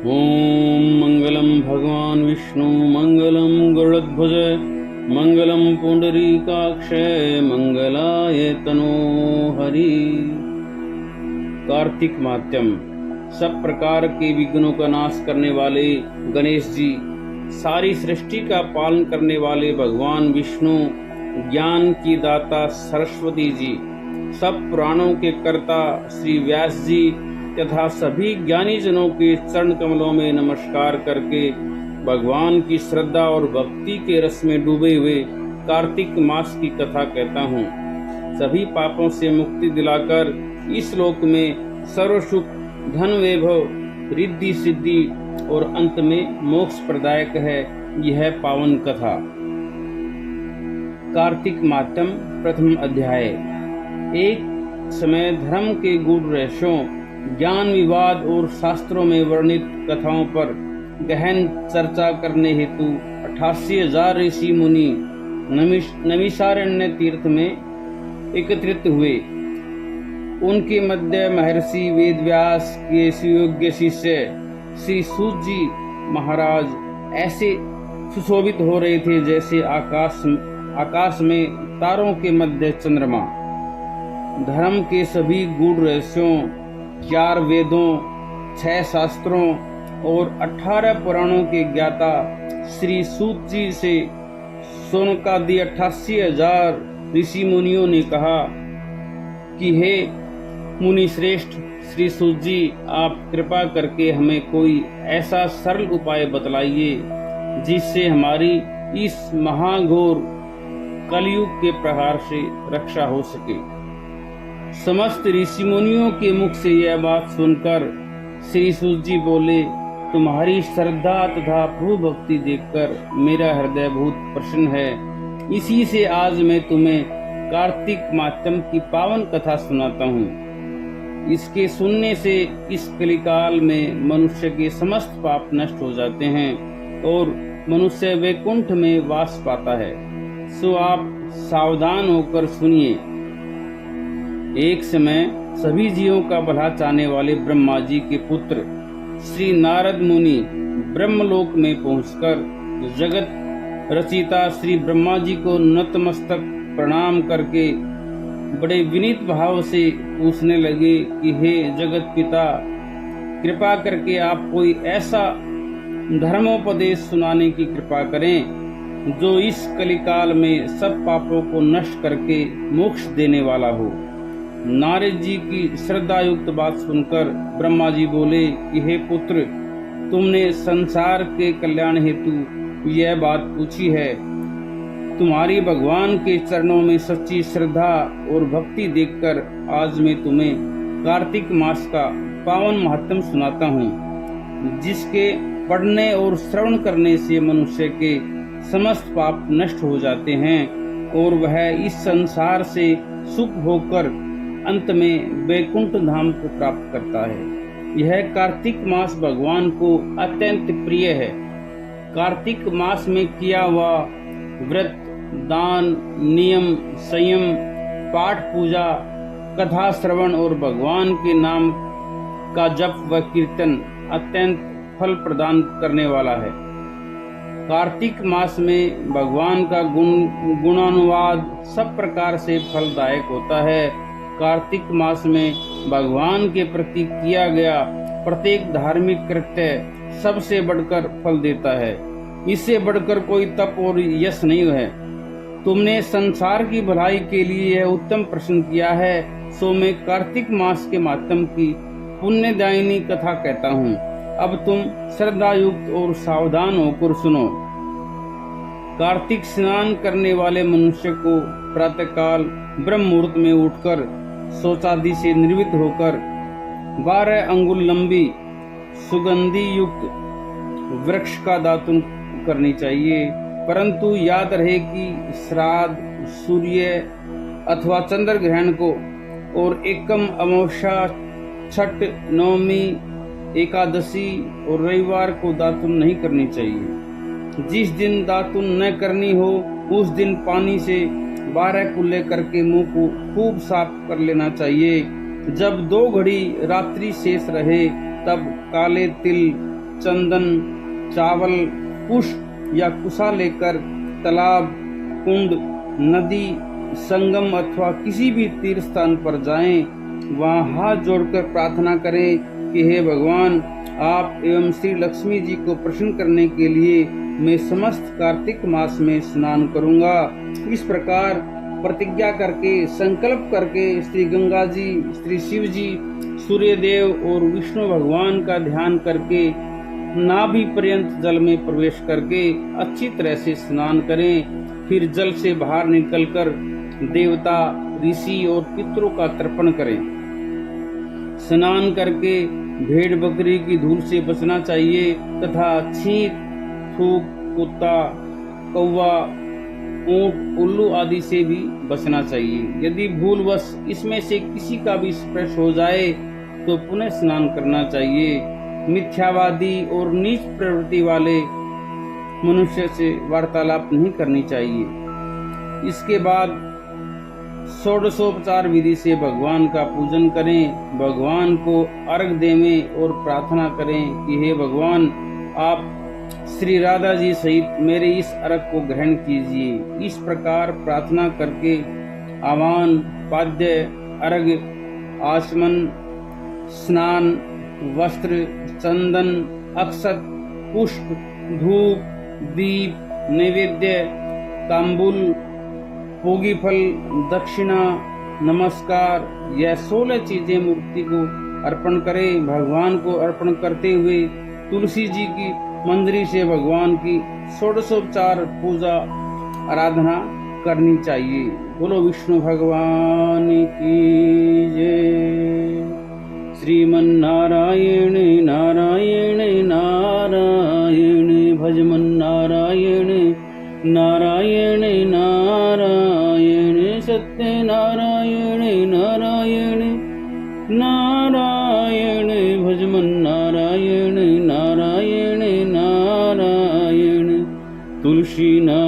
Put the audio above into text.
ओम मंगलम भगवान विष्णु मंगलम गरुड़ध्वज मंगलम पुंडरीकाक्षय मंगलाय तनो हरि। कार्तिक मात्यम। सब प्रकार के विघ्नों का नाश करने वाले गणेश जी, सारी सृष्टि का पालन करने वाले भगवान विष्णु, ज्ञान की दाता सरस्वती जी, सब पुराणों के कर्ता श्री व्यास जी तथा सभी ज्ञानी जनों के चरण कमलों में नमस्कार करके भगवान की श्रद्धा और भक्ति के रस में डूबे हुए कार्तिक मास की कथा कहता हूँ। सभी पापों से मुक्ति दिलाकर इस लोक में सर्व सुख, धन वैभव, रिद्धि सिद्धि और अंत में मोक्ष प्रदायक है यह पावन कथा। कार्तिक मात्यम प्रथम अध्याय। एक समय धर्म के गूढ़ रहस्यों, ज्ञान विवाद और शास्त्रों में वर्णित कथाओं पर गहन चर्चा करने हेतु 88,000 ऋषि मुनि नैमिषारण्य तीर्थ में एकत्रित हुए। उनके मध्य महर्षि वेदव्यास के सुयोग्य शिष्य श्री सूत जी महाराज ऐसे सुशोभित हो रहे थे जैसे आकाश में तारों के मध्य चंद्रमा। धर्म के सभी गूढ़ रहस्यों, 4 वेदों, 6 शास्त्रों और 18 पुराणों के ज्ञाता श्री सूत जी से सोनकादि 88,000 ऋषि मुनियों ने कहा कि हे मुनि श्रेष्ठ श्री सूत जी, आप कृपा करके हमें कोई ऐसा सरल उपाय बतलाइए जिससे हमारी इस महाघोर कलयुग के प्रहार से रक्षा हो सके। समस्त ऋषि मुनियों के मुख से यह बात सुनकर श्री सूत जी बोले, तुम्हारी श्रद्धा तथा प्रभु भक्ति देखकर मेरा हृदय बहुत प्रसन्न है। इसी से आज मैं तुम्हें कार्तिक मात्यम की पावन कथा सुनाता हूँ। इसके सुनने से इस कलिकाल में मनुष्य के समस्त पाप नष्ट हो जाते हैं और मनुष्य वैकुंठ में वास पाता है। सो आप सावधान होकर सुनिए। एक समय सभी जीवों का भला चाहने वाले ब्रह्मा जी के पुत्र श्री नारद मुनि ब्रह्मलोक में पहुंचकर जगत रचिता श्री ब्रह्मा जी को नतमस्तक प्रणाम करके बड़े विनीत भाव से पूछने लगे कि हे जगत पिता, कृपा करके आप कोई ऐसा धर्मोपदेश सुनाने की कृपा करें जो इस कलिकाल में सब पापों को नष्ट करके मोक्ष देने वाला हो। नारद जी की श्रद्धा युक्त बात सुनकर ब्रह्मा जी बोले कि हे पुत्र, तुमने संसार के कल्याण हेतु यह बात पूछी है। तुम्हारी भगवान के चरणों में सच्ची श्रद्धा और भक्ति देखकर आज मैं तुम्हें कार्तिक मास का पावन महत्व सुनाता हूँ, जिसके पढ़ने और श्रवण करने से मनुष्य के समस्त पाप नष्ट हो जाते हैं और वह इस संसार से सुख होकर अंत में वैकुंठ धाम को प्राप्त करता है। यह कार्तिक मास भगवान को अत्यंत प्रिय है। कार्तिक मास में किया हुआ व्रत, दान, नियम, संयम, पाठ पूजा, कथा श्रवण और भगवान के नाम का जप व कीर्तन अत्यंत फल प्रदान करने वाला है। कार्तिक मास में भगवान का गुणानुवाद सब प्रकार से फलदायक होता है। कार्तिक मास में भगवान के प्रति किया गया प्रत्येक धार्मिक कृत्य सबसे बढ़कर फल देता है। इससे बढ़कर कोई तप और यश नहीं है। तुमने संसार की भलाई के लिए यह उत्तम प्रश्न किया है, सो मैं कार्तिक मास के माध्यम की पुण्यदायिनी कथा कहता हूँ। अब तुम श्रद्धा युक्त और सावधान होकर सुनो। कार्तिक स्नान करने वाले मनुष्य को प्रातःकाल ब्रह्म मुहूर्त में उठकर शौचादि से निर्वृत्त होकर 12 अंगुल लंबी सुगंधि युक्त वृक्ष का दातुन करनी चाहिए। परंतु याद रहे कि श्राद्ध, सूर्य अथवा चंद्र ग्रहण को और एकम अमावस्या, छठ, नवमी, एकादशी और रविवार को दातुन नहीं करनी चाहिए। जिस दिन दातुन न करनी हो उस दिन पानी से 12 कुल्ले करके मुंह को खूब साफ कर लेना चाहिए। जब 2 घड़ी रात्रि शेष रहे तब काले तिल, चंदन, चावल, पुष्प या कुशा लेकर तालाब, कुंड, नदी, संगम अथवा किसी भी तीर्थ स्थान पर जाएं। वहां हाथ जोड़कर प्रार्थना करें कि हे भगवान, आप एवं श्री लक्ष्मी जी को प्रसन्न करने के लिए मैं समस्त कार्तिक मास में स्नान करूंगा। इस प्रकार प्रतिज्ञा करके, संकल्प करके श्री गंगा जी, श्री शिव जी, सूर्यदेव और विष्णु भगवान का ध्यान करके नाभि पर्यंत जल में प्रवेश करके अच्छी तरह से स्नान करें। फिर जल से बाहर निकलकर देवता, ऋषि और पितरों का तर्पण करें। स्नान करके भेड़ बकरी की धूल से बचना चाहिए तथा छींक, थूक, कुत्ता, कौवा, ऊंट, उल्लू आदि से भी बचना चाहिए। यदि भूलवश इसमें से किसी का भी स्पर्श हो जाए तो पुनः स्नान करना चाहिए। मिथ्यावादी और नीच प्रवृत्ति वाले मनुष्य से वार्तालाप नहीं करनी चाहिए। इसके बाद षोडशोपचार विधि से भगवान का पूजन करें। भगवान को अर्घ देवें और प्रार्थना करें कि हे भगवान, आप श्री राधा जी सहित मेरे इस अर्घ को ग्रहण कीजिए। इस प्रकार प्रार्थना करके आवाहन, पाद्य, अर्घ, आचमन, स्नान, वस्त्र, चंदन, अक्षत, पुष्प, धूप, दीप, नैवेद्य, तांबुल, भोगी फल, दक्षिणा, नमस्कार, यह 16 चीजें मूर्ति को अर्पण करें। भगवान को अर्पण करते हुए तुलसी जी की मंजरी से भगवान की षोडशोपचार पूजा आराधना करनी चाहिए। बोलो विष्णु भगवान की जय। श्रीमन्नारायण नारायण नारायण, भजमन नारायण नारायण नारायण, सत्यनारायण नारायण नारायण, भजमन नारायण नारायण नारायण, तुलसी नारायण